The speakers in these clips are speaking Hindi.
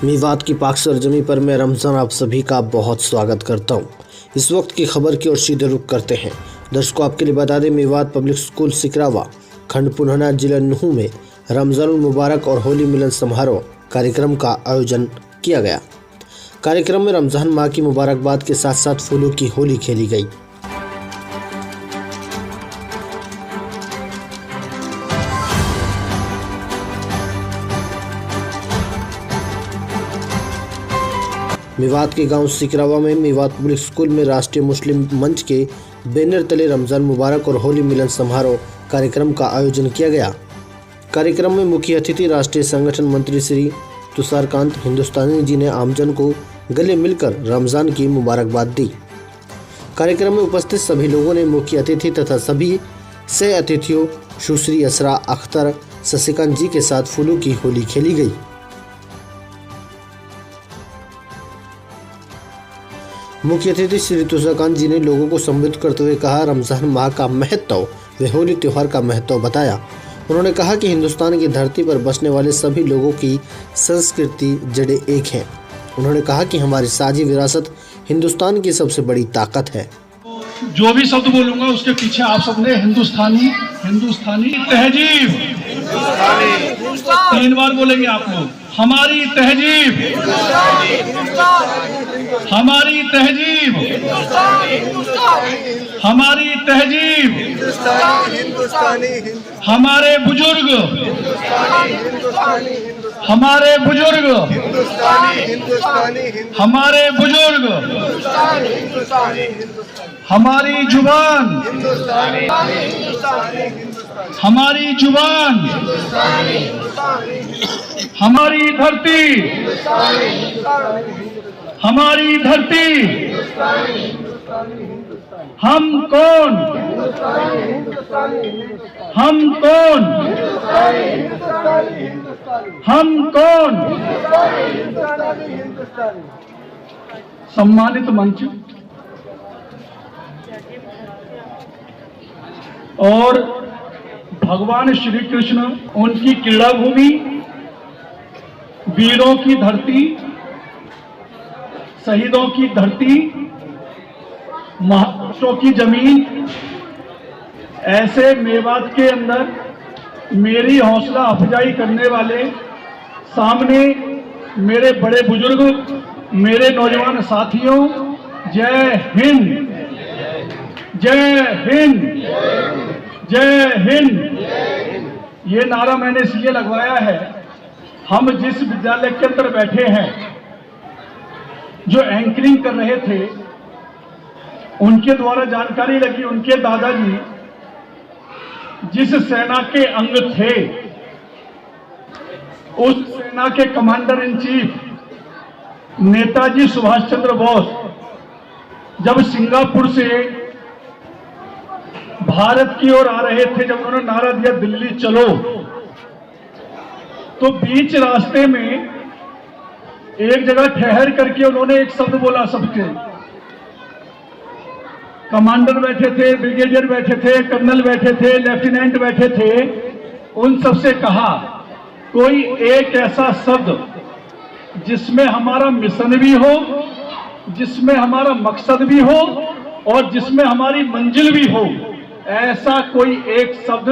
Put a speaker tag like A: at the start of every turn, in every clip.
A: मेवात की पाक सरजमी पर मैं रमज़ान आप सभी का बहुत स्वागत करता हूं। इस वक्त की खबर की ओर सीधे रुख करते हैं। दर्शकों, आपके लिए बता दें, मेवात पब्लिक स्कूल सिकरावा खंड पुनहना जिला नूह में रमज़ान मुबारक और होली मिलन समारोह कार्यक्रम का आयोजन किया गया। कार्यक्रम में रमज़ान माह की मुबारकबाद के साथ साथ फूलों की होली खेली गई। मेवात के गांव सिकरावा में मेवात पब्लिक स्कूल में राष्ट्रीय मुस्लिम मंच के बैनर तले रमज़ान मुबारक और होली मिलन समारोह कार्यक्रम का आयोजन किया गया। कार्यक्रम में मुख्य अतिथि राष्ट्रीय संगठन मंत्री श्री तुषारकांत हिंदुस्तानी जी ने आमजन को गले मिलकर रमज़ान की मुबारकबाद दी। कार्यक्रम में उपस्थित सभी लोगों ने मुख्य अतिथि तथा सभी सह अतिथियों सुश्री असरा अख्तर शशिकांत जी के साथ फूलों की होली खेली गई। मुख्य अतिथि श्री तुषारकांत जी ने लोगों को संबोधित करते हुए कहा, रमज़ान माह का महत्व व होली त्यौहार का महत्व बताया। उन्होंने कहा कि हिंदुस्तान की धरती पर बसने वाले सभी लोगों की संस्कृति जड़ें एक हैं। उन्होंने कहा कि हमारी साझी विरासत हिंदुस्तान की सबसे बड़ी ताकत है।
B: जो भी शब्द बोलूंगा उसके पीछे आप सबने हिंदुस्तानी तहजीब 3 बार बोलेंगे आप लोग। हमारी तहजीब, हमारी तहजीब, हमारी तहजीब, हमारे बुजुर्ग, हमारे बुजुर्ग, हमारे बुजुर्ग, हमारी जुबान, हमारी जुबान, हमारी धरती, हमारी धरती, हम कौन, हम कौन, हम कौन। सम्मानित मंच और भगवान श्री कृष्ण, उनकी क्रीड़ा भूमि, वीरों की धरती, शहीदों की धरती, महापुरुषों की जमीन, ऐसे मेवात के अंदर मेरी हौसला अफजाई करने वाले सामने मेरे बड़े बुजुर्ग, मेरे नौजवान साथियों, जय हिंद, जय हिंद, जय हिंद। ये नारा मैंने इसलिए लगवाया है, हम जिस विद्यालय के अंदर बैठे हैं, जो एंकरिंग कर रहे थे, उनके द्वारा जानकारी लगी, उनके दादाजी जिस सेना के अंग थे, उस सेना के commander in chief Netaji Subhash Chandra Bose जब सिंगापुर से भारत की ओर आ रहे थे, जब उन्होंने नारा दिया दिल्ली चलो, तो बीच रास्ते में एक जगह ठहर करके उन्होंने एक शब्द बोला। सबके कमांडर बैठे थे, ब्रिगेडियर बैठे थे, कर्नल बैठे थे, लेफ्टिनेंट बैठे थे, उन सबसे कहा कोई एक ऐसा शब्द जिसमें हमारा मिशन भी हो, जिसमें हमारा मकसद भी हो और जिसमें हमारी मंजिल भी हो, ऐसा कोई एक शब्द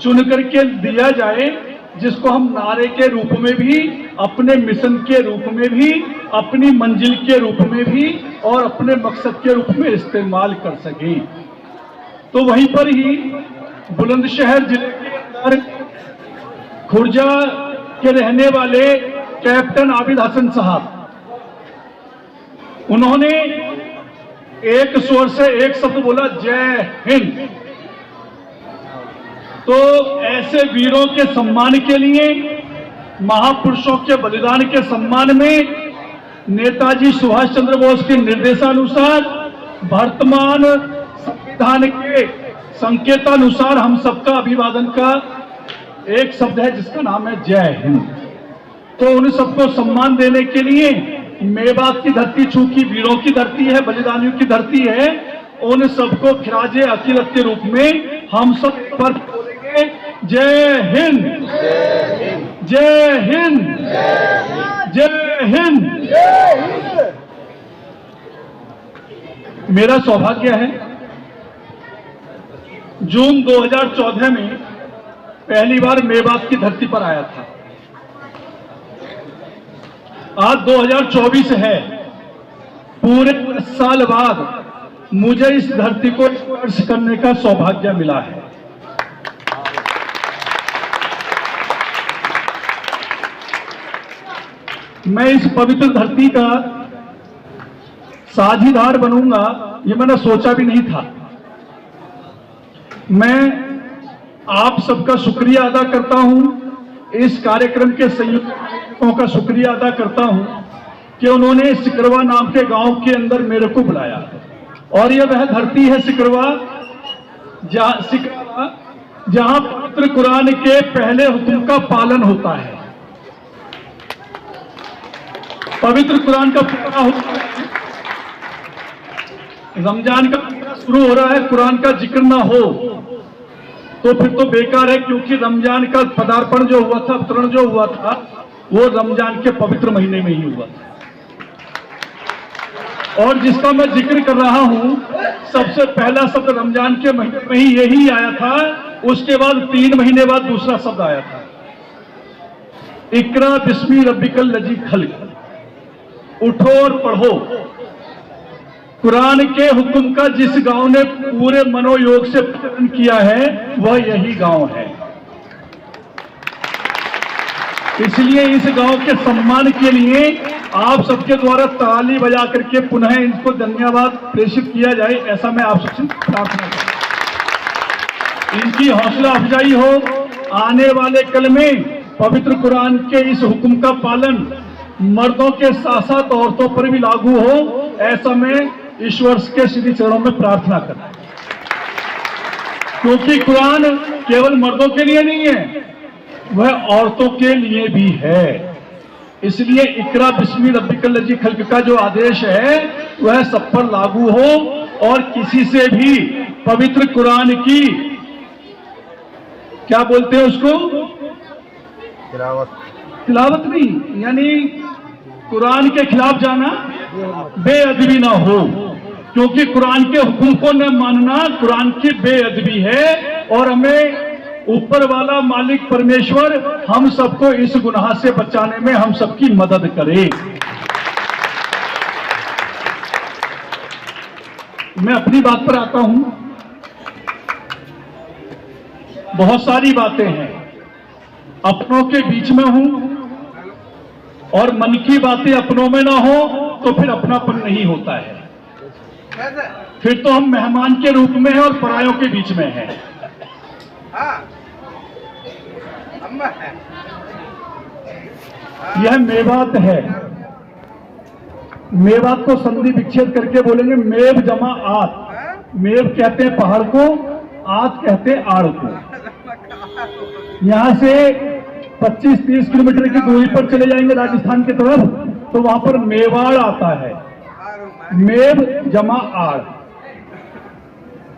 B: चुन करके दिया जाए जिसको हम नारे के रूप में भी, अपने मिशन के रूप में भी, अपनी मंजिल के रूप में भी और अपने मकसद के रूप में इस्तेमाल कर सके। तो वहीं पर ही बुलंदशहर जिले के अंदर खुर्जा के रहने वाले कैप्टन आबिद हसन साहब, उन्होंने एक स्वर से एक शब्द बोला, जय हिंद। तो ऐसे वीरों के सम्मान के लिए, महापुरुषों के बलिदान के सम्मान में नेताजी सुभाष चंद्र बोस के निर्देशानुसार, वर्तमान संविधान के संकेतानुसार हम सबका अभिवादन का एक शब्द है जिसका नाम है जय हिंद। तो उन सबको सम्मान देने के लिए मेवात की धरती चूंकि वीरों की धरती है, बलिदानियों की धरती है, उन सबको खिराजे अकीदत के रूप में हम सब पर बोलेंगे जय हिंद, जय हिंद, जय मेरा सौभाग्य है, जून 2014 में पहली बार मेवात की धरती पर आया था। आज 2024 है, पूरे 10 साल बाद मुझे इस धरती को स्पर्श करने का सौभाग्य मिला है। मैं इस पवित्र धरती का साझीदार बनूंगा, ये मैंने सोचा भी नहीं था। मैं आप सबका शुक्रिया अदा करता हूं, इस कार्यक्रम के संयोजकों का शुक्रिया अदा करता हूं कि उन्होंने सिकरवा नाम के गांव के अंदर मेरे को बुलाया। और यह वह धरती है सिकरवा, जहां पवित्र कुरान के पहले हुक्म का पालन होता है। पवित्र कुरान का पूरा होता है। रमजान का महीना शुरू हो रहा है, कुरान का जिक्र ना हो तो फिर तो बेकार है, क्योंकि रमजान का पदार्पण जो हुआ था, अवतरण जो हुआ था, वो रमजान के पवित्र महीने में ही हुआ था। और जिसका मैं जिक्र कर रहा हूं, सबसे पहला शब्द रमजान के महीने में ही यही आया था। उसके बाद 3 महीने बाद दूसरा शब्द आया था, इकरा बिस्मी रब्बिकल लजी खल्क। उठो और पढ़ो। कुरान के हुक्म का जिस गांव ने पूरे मनोयोग से पालन किया है, वह यही गांव है। इसलिए इस गांव के सम्मान के लिए आप सबके द्वारा ताली बजा करके पुनः इनको धन्यवाद प्रेषित किया जाए, ऐसा मैं आप सबसे प्रार्थना करता हूं। इनकी हौसला अफजाई हो, आने वाले कल में पवित्र कुरान के इस हुक्म का पालन मर्दों के साथ साथ औरतों पर भी लागू हो, ऐसा मैं ईश्वर के श्री चरणों में प्रार्थना करता हूं। क्योंकि कुरान केवल मर्दों के लिए नहीं है, वह औरतों के लिए भी है। इसलिए इकरा बिस्मी रब्बिकल लजी खल्क का जो आदेश है, वह सब पर लागू हो और किसी से भी पवित्र कुरान की, क्या बोलते हैं उसको, तिलावत नहीं, यानी कुरान के खिलाफ जाना, बेअदबी ना हो। क्योंकि कुरान के हुक्म को न मानना कुरान की बेअदबी है। और हमें ऊपर वाला मालिक परमेश्वर हम सबको इस गुनाह से बचाने में हम सबकी मदद करे। मैं अपनी बात पर आता हूं। बहुत सारी बातें हैं, अपनों के बीच में हूं, और मन की बातें अपनों में ना हो तो फिर अपनापन नहीं होता है। फिर तो हम मेहमान के रूप में हैं और परायों के बीच में हैं। यह मेवात है। मेवात को संधि विच्छेद करके बोलेंगे मेव जमा आत। मेव कहते हैं पहाड़ को, आत कहते हैं आड़ को। यहां से 25-30 किलोमीटर की दूरी पर चले जाएंगे राजस्थान की तरफ, तो वहां पर मेवाड़ आता है। मेव जमा आड़,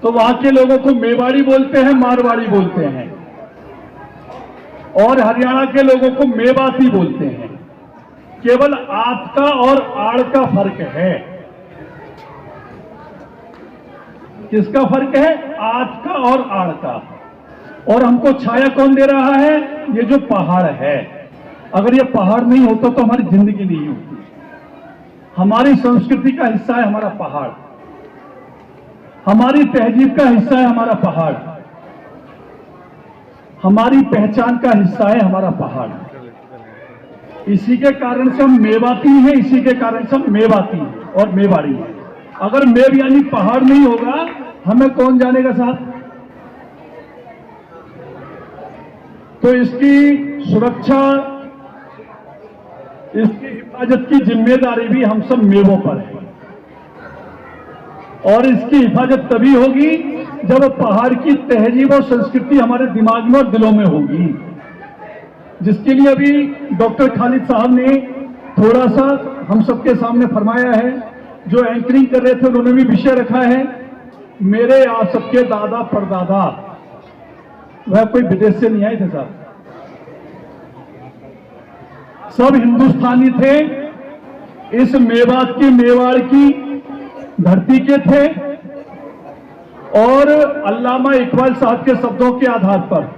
B: तो वहां के लोगों को मेवाड़ी बोलते हैं, मारवाड़ी बोलते हैं। और हरियाणा के लोगों को मेवाती बोलते हैं। केवल आत का और आड़ का फर्क है। किसका फर्क है? आत का और आड़ का। और हमको छाया कौन दे रहा है? ये जो पहाड़ है। अगर ये पहाड़ नहीं होता तो हमारी जिंदगी नहीं होती। हमारी संस्कृति का हिस्सा है हमारा पहाड़, हमारी तहजीब का हिस्सा है हमारा पहाड़, हमारी पहचान का हिस्सा है हमारा पहाड़। इसी के कारण से हम मेवाती हैं, इसी के कारण से हम मेवाती हैं और मेवाड़ी हैं। अगर मेव यानी पहाड़ नहीं होगा, हमें कौन जानेगा साथ? तो इसकी सुरक्षा, इसकी हिफाजत की जिम्मेदारी भी हम सब मेवों पर है। और इसकी हिफाजत तभी होगी जब पहाड़ की तहजीब और संस्कृति हमारे दिमाग में और दिलों में होगी, जिसके लिए अभी डॉक्टर खालिद साहब ने थोड़ा सा हम सबके सामने फरमाया है। जो एंकरिंग कर रहे थे उन्होंने भी विषय रखा है, मेरे आप सबके दादा परदादा, वह कोई विदेश से नहीं आए थे साहब, सब हिंदुस्तानी थे। इस मेवात की, मेवाड़ की धरती के थे और अल्लामा इकबाल साहब के शब्दों के आधार पर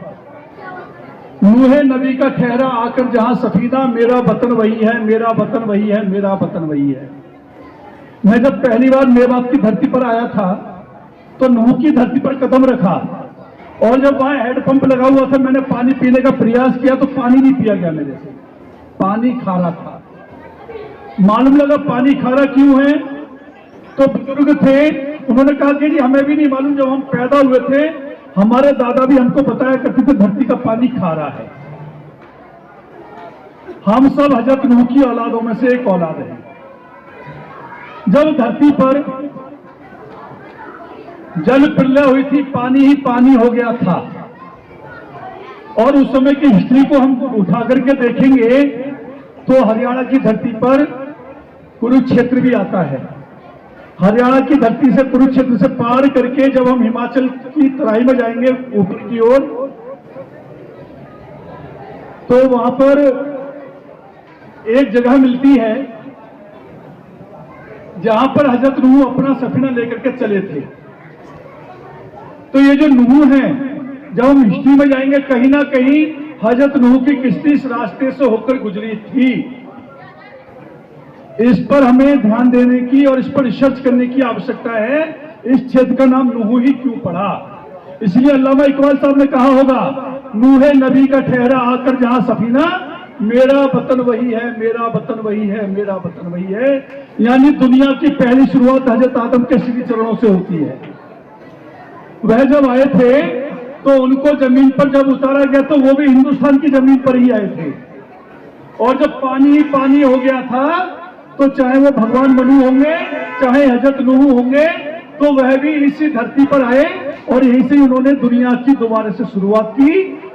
B: नूहे नबी का ठहरा आकर जहां सफीना, मेरा वतन वही है, मेरा वतन वही है, मेरा वतन वही है। मैं जब पहली बार मेवात की धरती पर आया था तो नूह की धरती पर कदम रखा और जब वहां हैंडपंप लगा हुआ था, मैंने पानी पीने का प्रयास किया तो पानी नहीं पिया गया मेरे से, पानी खारा था। मालूम लगा पानी खारा क्यों है, तो बुजुर्ग थे, उन्होंने कहा कि जी हमें भी नहीं मालूम, जब हम पैदा हुए थे हमारे दादा भी हमको बताया करते थे धरती का पानी खारा है। हम सब हजरत नूह की औलादों में से एक औलाद है। जब धरती पर जल प्रलय हुई थी, पानी ही पानी हो गया था और उस समय की हिस्ट्री को हम उठा करके देखेंगे तो हरियाणा की धरती पर कुरुक्षेत्र भी आता है। हरियाणा की धरती से कुरुक्षेत्र से पार करके जब हम हिमाचल की तराई में जाएंगे ऊपर की ओर, तो वहां पर एक जगह मिलती है जहां पर हजरत नूह अपना सफीना लेकर के चले थे। तो ये जो नूह है, जब हम हिस्ट्री में जाएंगे कहीं ना कहीं हजरत नूह की किश्ती इस रास्ते से होकर गुजरी थी। इस पर हमें ध्यान देने की और इस पर रिसर्च करने की आवश्यकता है, इस क्षेत्र का नाम नूह ही क्यों पड़ा। इसलिए अल्लामा इकबाल साहब ने कहा होगा, नूहे नबी का ठहरा आकर जहां सफीना, मेरा वतन वही है, मेरा वतन वही है, मेरा वतन वही है। यानी दुनिया की पहली शुरुआत हजरत आदम के श्री चरणों से होती है। वह जब आए थे तो उनको जमीन पर जब उतारा गया तो वो भी हिंदुस्तान की जमीन पर ही आए थे, और जब पानी ही पानी हो गया था तो चाहे वो भगवान मनु होंगे चाहे हजरत नूह होंगे, तो वह भी इसी धरती पर आए और यहीं से उन्होंने दुनिया की दोबारा से शुरुआत की।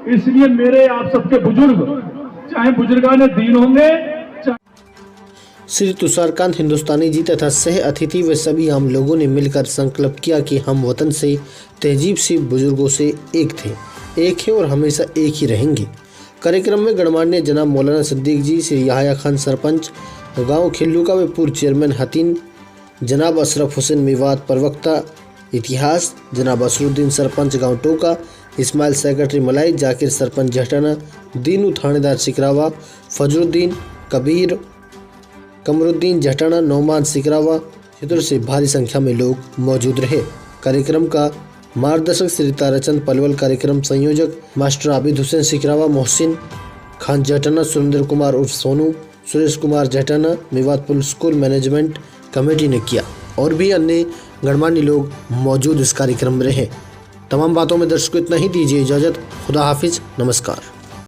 B: इसलिए मेरे आप सबके बुजुर्ग, चाहे बुजुर्गान दीन होंगे,
A: श्री तुषारकांत हिंदुस्तानी जी तथा सह अतिथि व सभी आम लोगों ने मिलकर संकल्प किया कि हम वतन से, तहजीब से, बुजुर्गों से एक थे, एक है और हमेशा एक ही रहेंगे। कार्यक्रम में गणमान्य जनाब मौलाना सिद्दीक जी, श्री याहया खान सरपंच गांव खिल्लू का व पूर्व चेयरमैन हतीन, जनाब अशरफ हुसैन मेवात प्रवक्ता इतिहास, जनाब असरुद्दीन सरपंच गांव टोका, इस्माइल सेक्रेटरी मलाई, जाकिर सरपंच जहटाना, दीनू थानेदार सिकरावा, फजरुद्दीन, कबीर, कमरुद्दीन जहटाना, नौमान सिकरावा क्षेत्र से भारी संख्या में लोग मौजूद रहे। कार्यक्रम का मार्गदर्शक श्री ताराचंद पलवल, कार्यक्रम संयोजक मास्टर आबिद हुसैन सिकरावा, मोहसिन खान जहटाना, सुरेंद्र कुमार उर्फ Sonu, Suresh Kumar Jahtana, Mewat police school management committee ने किया और भी अन्य गणमान्य लोग मौजूद इस कार्यक्रम में रहे। तमाम बातों में दर्शकों इतना ही, दीजिए इजाज़त। खुदा हाफिज, नमस्कार।